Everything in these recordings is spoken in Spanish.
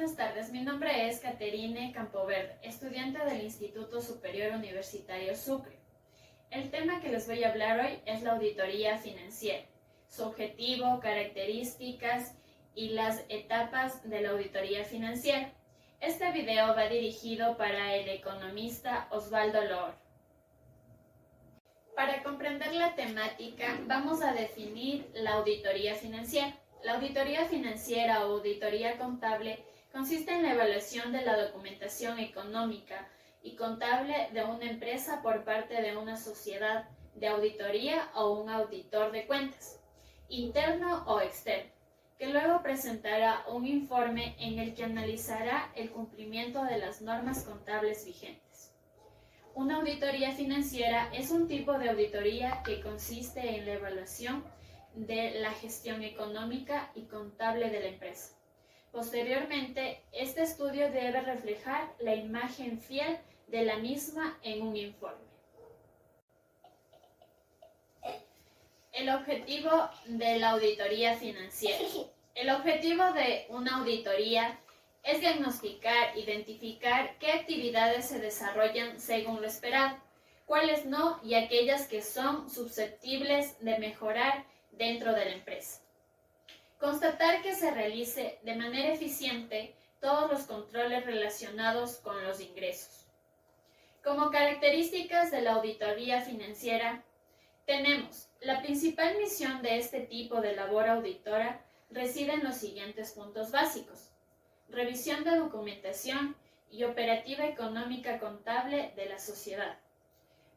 buenas tardes. Mi nombre es Caterine Campoverde, estudiante del Instituto Superior Universitario Sucre. El tema que les voy a hablar hoy es la auditoría financiera, su objetivo, características y las etapas de la auditoría financiera. Este video va dirigido para el economista Osvaldo Loor. Para comprender la temática, vamos a definir la auditoría financiera. La auditoría financiera o auditoría contable consiste en la evaluación de la documentación económica y contable de una empresa por parte de una sociedad de auditoría o un auditor de cuentas, interno o externo, que luego presentará un informe en el que analizará el cumplimiento de las normas contables vigentes. Una auditoría financiera es un tipo de auditoría que consiste en la evaluación de la gestión económica y contable de la empresa. Posteriormente, este estudio debe reflejar la imagen fiel de la misma en un informe. El objetivo de la auditoría financiera. El objetivo de una auditoría es diagnosticar, identificar qué actividades se desarrollan según lo esperado, cuáles no y aquellas que son susceptibles de mejorar dentro de la empresa. Constatar que se realice de manera eficiente todos los controles relacionados con los ingresos. Como características de la auditoría financiera, tenemos la principal misión de este tipo de labor auditora reside en los siguientes puntos básicos: revisión de documentación y operativa económica contable de la sociedad,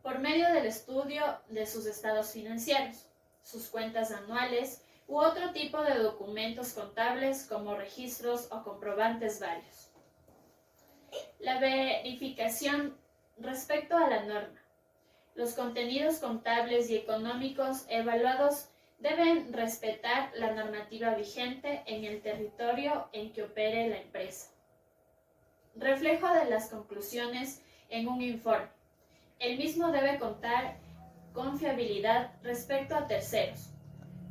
por medio del estudio de sus estados financieros, sus cuentas anuales u otro tipo de documentos contables como registros o comprobantes varios. La verificación respecto a la norma. Los contenidos contables y económicos evaluados deben respetar la normativa vigente en el territorio en que opere la empresa. Reflejo de las conclusiones en un informe. El mismo debe contar con fiabilidad respecto a terceros,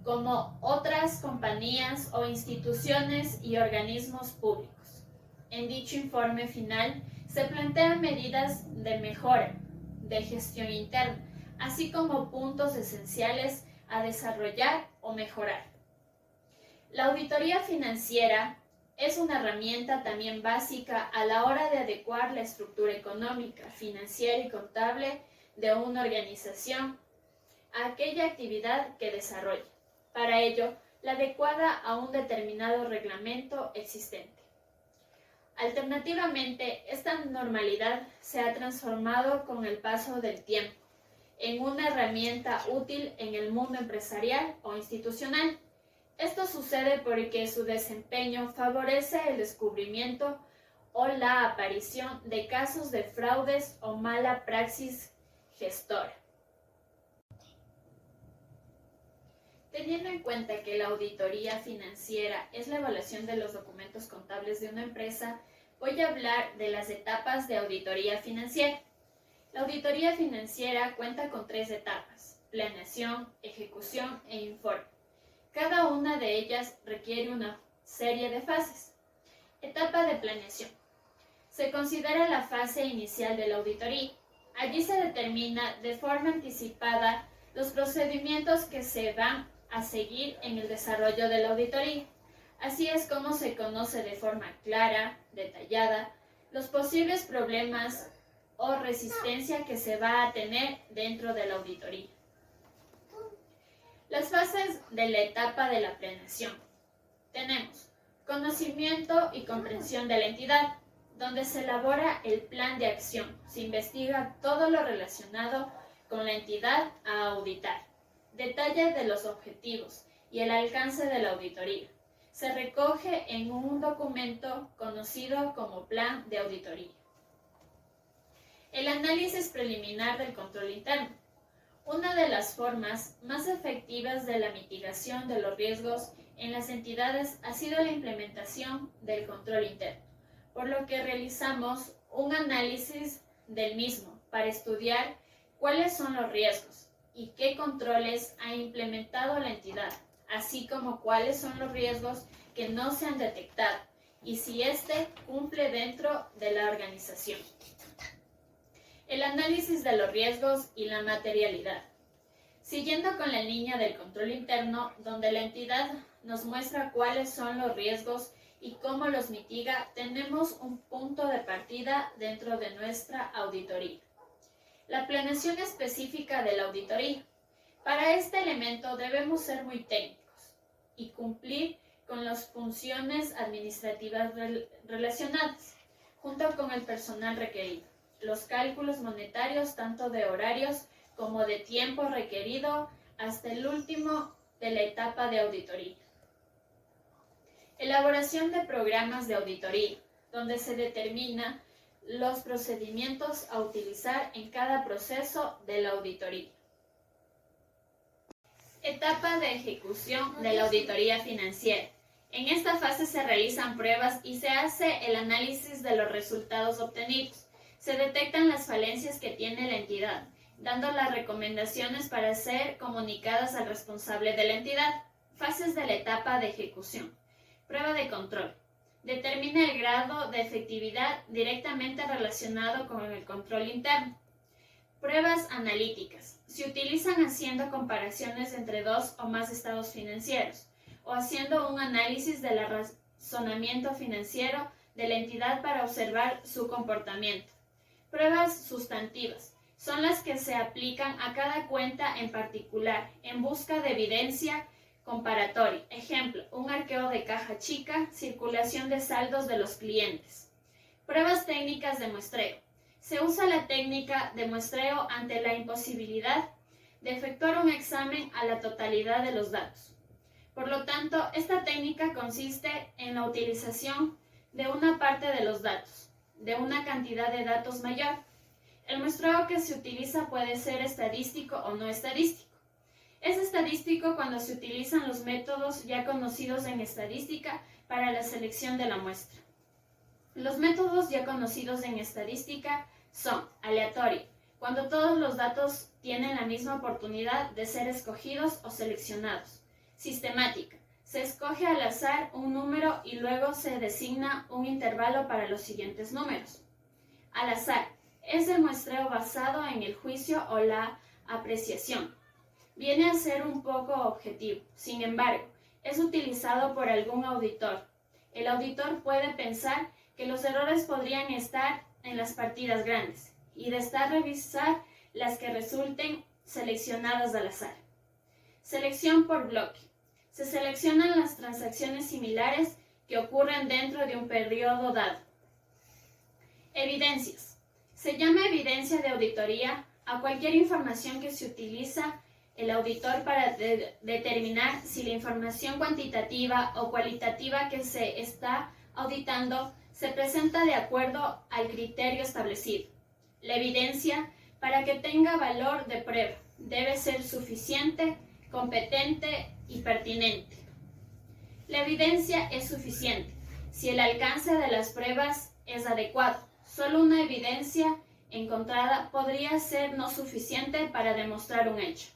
como otras compañías o instituciones y organismos públicos. En dicho informe final se plantean medidas de mejora, de gestión interna, así como puntos esenciales a desarrollar o mejorar. La auditoría financiera es una herramienta también básica a la hora de adecuar la estructura económica, financiera y contable de una organización a aquella actividad que desarrolla. Para ello, la adecuada a un determinado reglamento existente. Alternativamente, esta normalidad se ha transformado con el paso del tiempo en una herramienta útil en el mundo empresarial o institucional. Esto sucede porque su desempeño favorece el descubrimiento o la aparición de casos de fraudes o mala praxis gestora. Teniendo en cuenta que la auditoría financiera es la evaluación de los documentos contables de una empresa, voy a hablar de las etapas de auditoría financiera. La auditoría financiera cuenta con 3 etapas: planeación, ejecución e informe. Cada una de ellas requiere una serie de fases. Etapa de planeación. Se considera la fase inicial de la auditoría. Allí se determina de forma anticipada los procedimientos que se van a seguir en el desarrollo de la auditoría. Así es como se conoce de forma clara, detallada, los posibles problemas o resistencia que se va a tener dentro de la auditoría. Las fases de la etapa de la planeación. Tenemos conocimiento y comprensión de la entidad, donde se elabora el plan de acción, se investiga todo lo relacionado con la entidad a auditar, detalle de los objetivos y el alcance de la auditoría. Se recoge en un documento conocido como plan de auditoría. El análisis preliminar del control interno. Una de las formas más efectivas de la mitigación de los riesgos en las entidades ha sido la implementación del control interno, por lo que realizamos un análisis del mismo para estudiar cuáles son los riesgos y qué controles ha implementado la entidad, así como cuáles son los riesgos que no se han detectado y si éste cumple dentro de la organización. El análisis de los riesgos y la materialidad. Siguiendo con la línea del control interno, donde la entidad nos muestra cuáles son los riesgos y cómo los mitiga, tenemos un punto de partida dentro de nuestra auditoría. La planeación específica de la auditoría. Para este elemento debemos ser muy técnicos y cumplir con las funciones administrativas relacionadas, junto con el personal requerido. Los cálculos monetarios, tanto de horarios como de tiempo requerido, hasta el último de la etapa de auditoría. Elaboración de programas de auditoría, donde se determina los procedimientos a utilizar en cada proceso de la auditoría. Etapa de ejecución de la auditoría financiera. En esta fase se realizan pruebas y se hace el análisis de los resultados obtenidos. Se detectan las falencias que tiene la entidad, dando las recomendaciones para ser comunicadas al responsable de la entidad. Fases de la etapa de ejecución. Prueba de control. Determina el grado de efectividad directamente relacionado con el control interno. Pruebas analíticas. Se utilizan haciendo comparaciones entre dos o más estados financieros o haciendo un análisis del razonamiento financiero de la entidad para observar su comportamiento. Pruebas sustantivas. Son las que se aplican a cada cuenta en particular en busca de evidencia comparatoria. Ejemplo, un arqueo de caja chica, circulación de saldos de los clientes. Pruebas técnicas de muestreo. Se usa la técnica de muestreo ante la imposibilidad de efectuar un examen a la totalidad de los datos. Por lo tanto, esta técnica consiste en la utilización de una parte de los datos, de una cantidad de datos mayor. El muestreo que se utiliza puede ser estadístico o no estadístico. Es estadístico cuando se utilizan los métodos ya conocidos en estadística para la selección de la muestra. Los métodos ya conocidos en estadística son aleatorio, cuando todos los datos tienen la misma oportunidad de ser escogidos o seleccionados. Sistemática, se escoge al azar un número y luego se designa un intervalo para los siguientes números. Al azar, es el muestreo basado en el juicio o la apreciación. Viene a ser un poco objetivo, sin embargo, es utilizado por algún auditor. El auditor puede pensar que los errores podrían estar en las partidas grandes y de estar revisar las que resulten seleccionadas al azar. Selección por bloque. Se seleccionan las transacciones similares que ocurren dentro de un periodo dado. Evidencias. Se llama evidencia de auditoría a cualquier información que se utiliza el auditor para determinar si la información cuantitativa o cualitativa que se está auditando se presenta de acuerdo al criterio establecido. La evidencia, para que tenga valor de prueba, debe ser suficiente, competente y pertinente. La evidencia es suficiente si el alcance de las pruebas es adecuado. Solo una evidencia encontrada podría ser no suficiente para demostrar un hecho.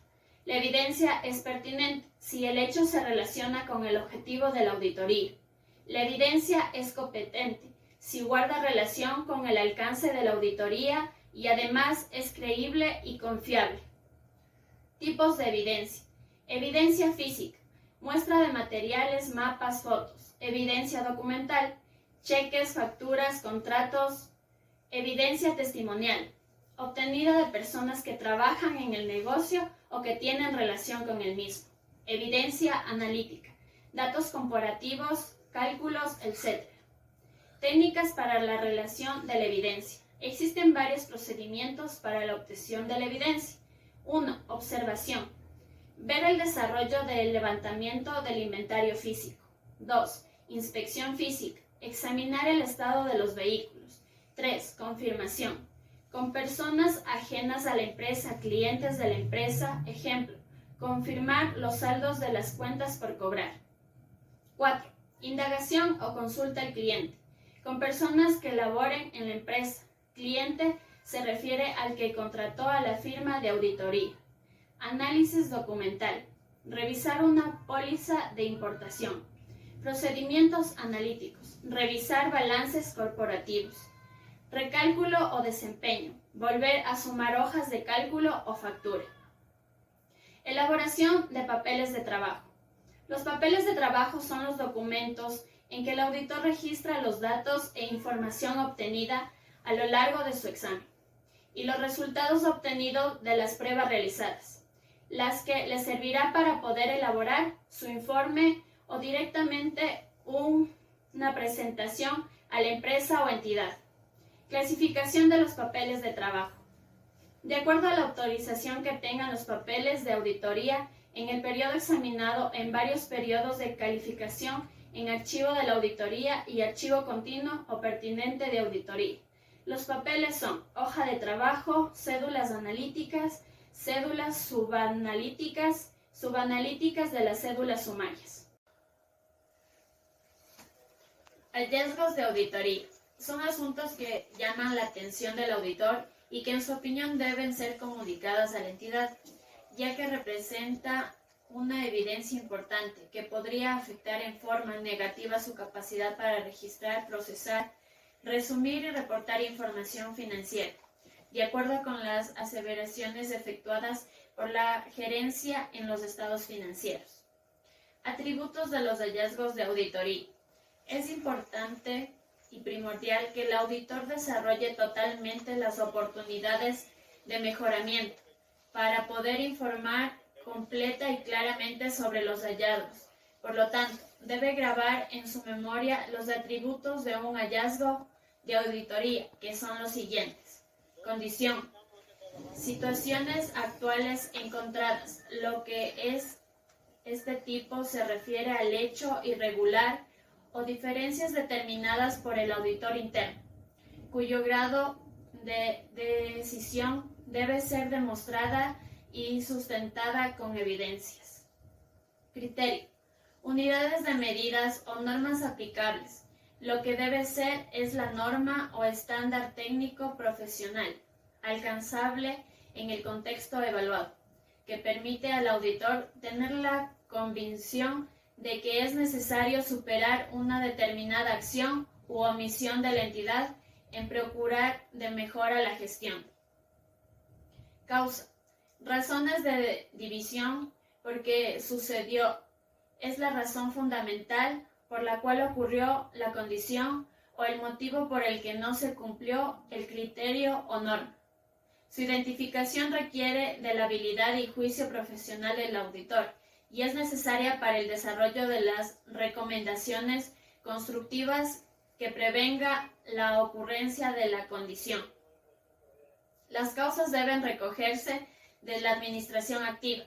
La evidencia es pertinente si el hecho se relaciona con el objetivo de la auditoría. La evidencia es competente si guarda relación con el alcance de la auditoría y además es creíble y confiable. Tipos de evidencia. Evidencia física. Muestra de materiales, mapas, fotos. Evidencia documental. Cheques, facturas, contratos. Evidencia testimonial. Obtenida de personas que trabajan en el negocio o que tienen relación con el mismo. Evidencia analítica. Datos comparativos, cálculos, etc. Técnicas para la relación de la evidencia. Existen varios procedimientos para la obtención de la evidencia. 1. Observación. Ver el desarrollo del levantamiento del inventario físico. 2. Inspección física. Examinar el estado de los vehículos. 3. Confirmación. Con personas ajenas a la empresa, clientes de la empresa, ejemplo, confirmar los saldos de las cuentas por cobrar. 4. Indagación o consulta al cliente. Con personas que laboren en la empresa. Cliente se refiere al que contrató a la firma de auditoría. Análisis documental. Revisar una póliza de importación. Procedimientos analíticos. Revisar balances corporativos. Recálculo o desempeño. Volver a sumar hojas de cálculo o factura. Elaboración de papeles de trabajo. Los papeles de trabajo son los documentos en que el auditor registra los datos e información obtenida a lo largo de su examen y los resultados obtenidos de las pruebas realizadas, las que le servirá para poder elaborar su informe o directamente una presentación a la empresa o entidad. Clasificación de los papeles de trabajo. De acuerdo a la autorización que tengan los papeles de auditoría en el periodo examinado en varios periodos de calificación en archivo de la auditoría y archivo continuo o pertinente de auditoría. Los papeles son hoja de trabajo, cédulas analíticas, cédulas subanalíticas de las cédulas sumarias. Hallazgos de auditoría. Son asuntos que llaman la atención del auditor y que en su opinión deben ser comunicadas a la entidad, ya que representa una evidencia importante que podría afectar en forma negativa su capacidad para registrar, procesar, resumir y reportar información financiera, de acuerdo con las aseveraciones efectuadas por la gerencia en los estados financieros. Atributos de los hallazgos de auditoría. Es importante y primordial que el auditor desarrolle totalmente las oportunidades de mejoramiento para poder informar completa y claramente sobre los hallazgos. Por lo tanto, debe grabar en su memoria los atributos de un hallazgo de auditoría, que son los siguientes. Condición. Situaciones actuales encontradas. Lo que es este tipo se refiere al hecho irregular o diferencias determinadas por el auditor interno, cuyo grado de decisión debe ser demostrada y sustentada con evidencias. Criterio. Unidades de medidas o normas aplicables. Lo que debe ser es la norma o estándar técnico profesional, alcanzable en el contexto evaluado, que permite al auditor tener la convicción de que es necesario superar una determinada acción u omisión de la entidad en procurar de mejora la gestión. Causa. Razones de división por qué sucedió. Es la razón fundamental por la cual ocurrió la condición o el motivo por el que no se cumplió el criterio o norma. Su identificación requiere de la habilidad y juicio profesional del auditor y es necesaria para el desarrollo de las recomendaciones constructivas que prevenga la ocurrencia de la condición. Las causas deben recogerse de la administración activa,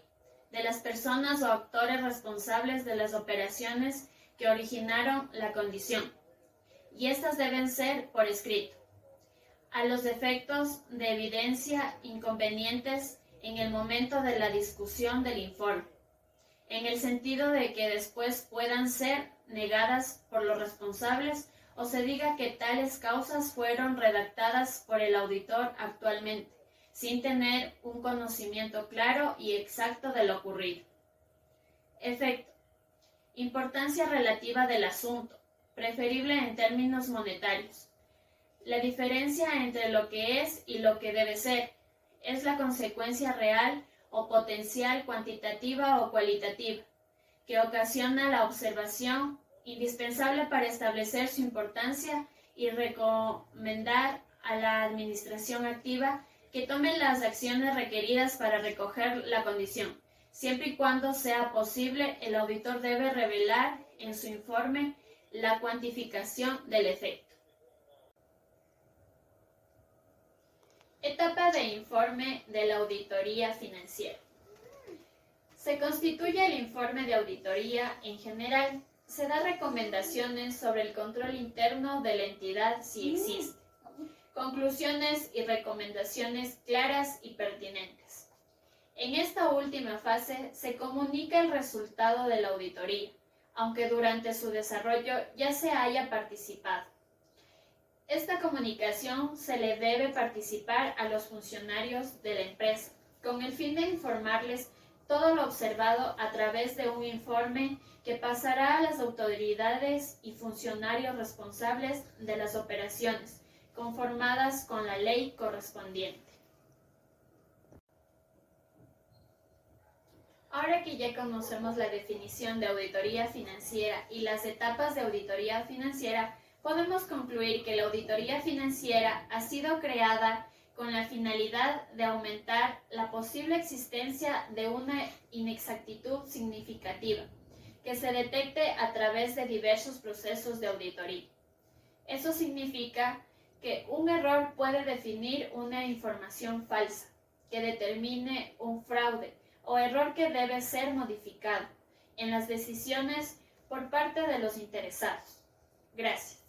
de las personas o actores responsables de las operaciones que originaron la condición, y estas deben ser por escrito. A los defectos de evidencia inconvenientes en el momento de la discusión del informe, en el sentido de que después puedan ser negadas por los responsables o se diga que tales causas fueron redactadas por el auditor actualmente, sin tener un conocimiento claro y exacto de lo ocurrido. Efecto. Importancia relativa del asunto, preferible en términos monetarios. La diferencia entre lo que es y lo que debe ser es la consecuencia real o potencial cuantitativa o cualitativa que ocasiona la observación, indispensable para establecer su importancia y recomendar a la administración activa que tome las acciones requeridas para recoger la condición. Siempre y cuando sea posible, el auditor debe revelar en su informe la cuantificación del efecto. Etapa de informe de la auditoría financiera. Se constituye el informe de auditoría en general. Se da recomendaciones sobre el control interno de la entidad si existe. Conclusiones y recomendaciones claras y pertinentes. En esta última fase se comunica el resultado de la auditoría, aunque durante su desarrollo ya se haya participado. Esta comunicación se le debe participar a los funcionarios de la empresa, con el fin de informarles todo lo observado a través de un informe que pasará a las autoridades y funcionarios responsables de las operaciones, conformadas con la ley correspondiente. Ahora que ya conocemos la definición de auditoría financiera y las etapas de auditoría financiera, podemos concluir que la auditoría financiera ha sido creada con la finalidad de aumentar la posible existencia de una inexactitud significativa que se detecte a través de diversos procesos de auditoría. Eso significa que un error puede definir una información falsa, que determine un fraude o error que debe ser modificado en las decisiones por parte de los interesados. Gracias.